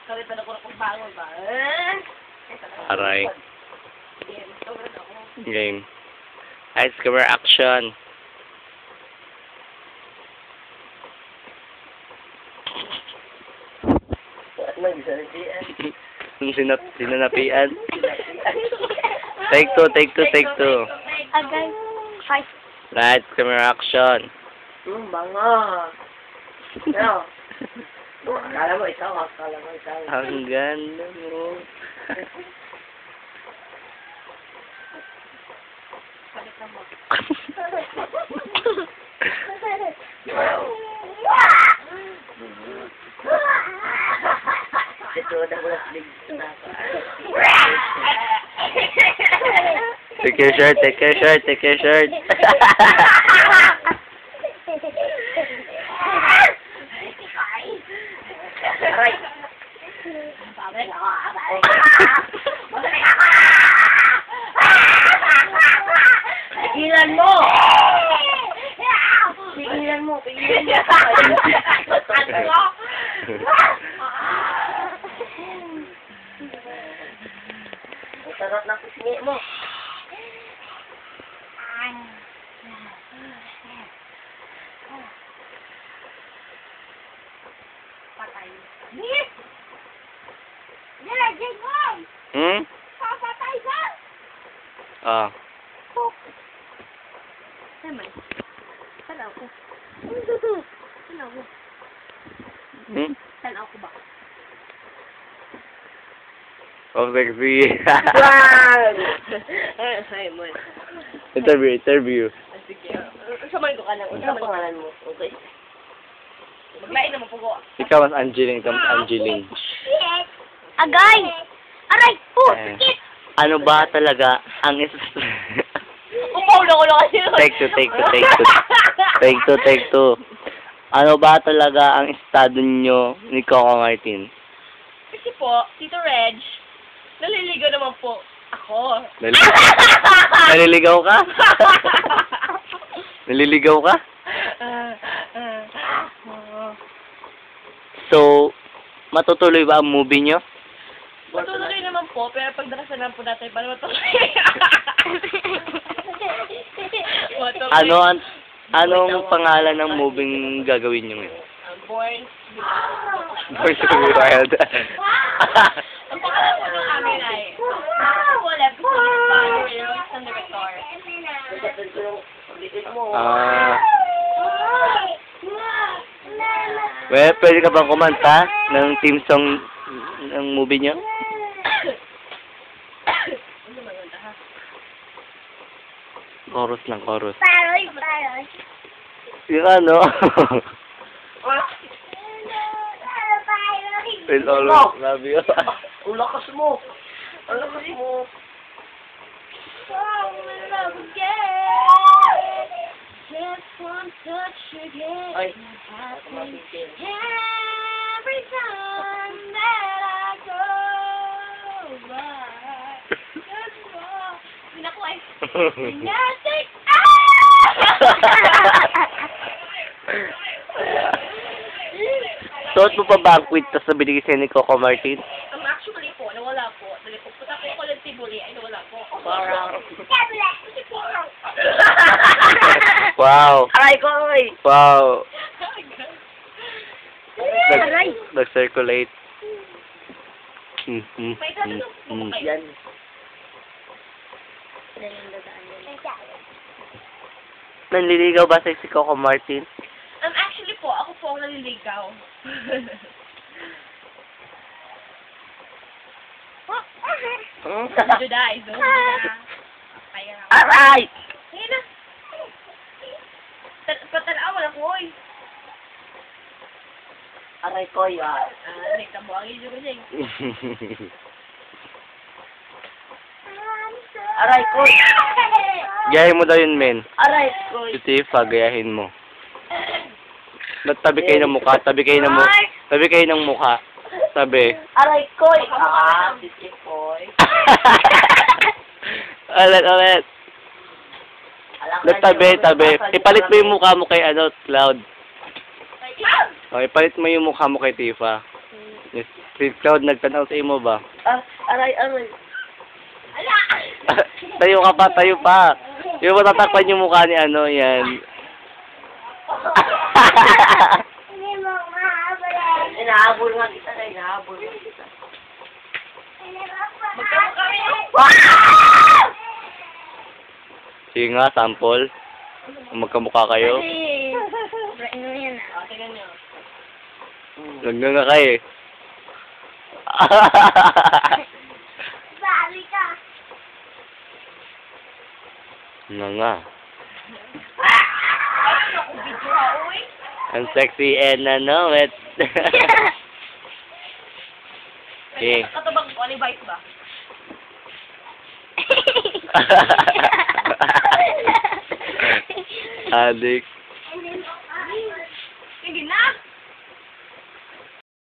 Kalitan ako na pagbangon ba? Aray. Game. Ice cover action. Sinanapian. Take two. Agay. Hi. Lights, camera, action. Bango. Ano? Akala mo ikaw. Ang ganda mo. Take your shirt. Pigilan mo! Ang sarap ng pisngi mo. Patay. Hmm? Papatay ka! Ah. Naman. Tanaw ko. Tanaw ko. Hmm? Tanaw ko ba? Oh, sexy. Ay, mo. Interview. Sige. Samayin ko ka lang. Ano pangalan mo? Okay. Maglain naman po ko. Ikaw mas Angeline. Agay! Aray! Oh! Sakit! Ano ba talaga ang Upaw na ko na kasi. Take two. Ano ba talaga ang estado nyo ni Coco Martin? Kasi po, Tito Reg, naliligaw naman po ako. Naliligaw ka? Naliligaw ka? So, matutuloy ba ang movie nyo? Matutuloy naman po, pero pagdarasan lang po natin para matuloy. Anong pangalan ng movie gagawin nyo ngayon? Born Born to be Wild. Ang pangalan po ng amin ay wala po isang director. Well, pwede ka bang kumanta ng theme song ng movie nyo? Chorus. Paroy. Yung ano? We'll always love you. Ang lakas mo. Fall in love again. Just one touch again. Ay. Every time that I go by. Just one. Pinakuhay. Nothing. Suot mo pa ba ang quit tas na binigay sa'yo ni Coco Martin? Actually po, nawala po. Dali po, punta po ko lang Tibuli, ay nawala po. Wow. Aray ko, oy! Wow. Aray. Nag-circulate. May tatanong po ba kayo? Yan. Nanliligaw ba sa'yo si Coco Martin? Actually po, ako po ang naliligaw. Juday, so kaya. Aray! Sige na. Patanaw na ko, oy. Aray ko yan. Nagtamo ang iyo ko dyan. Aray ko! Gayahin mo daw yun, men. Aray ko. Si Tifa, gayahin mo. Tabi kayo ng mukha. Tabi kayo ng mukha. Tabi. Aray ko. Bisik boy. Ulit. Tabi. Ipalit mo yung mukha mo kay Cloud. O, ipalit mo yung mukha mo kay Tifa. Si Cloud, nagtanaw sa imo ba? Aray. Ala! Tayo ka pa, tayo pa. Yung matatakpan yung mukha ni ano, yan. Hindi mo mahabol. Inahabol nga kita na, inahabol nga kita. Magkamukha kayo! Sige nga, sample. Magkamukha kayo. Ano yan ah? Tingnan nyo. Lagnan nga kayo eh. Bali ka. Nga. Ako, video ha, uy! Ang sexy and ano, wet. Okay. Katabang ko, alibait ba? Adik.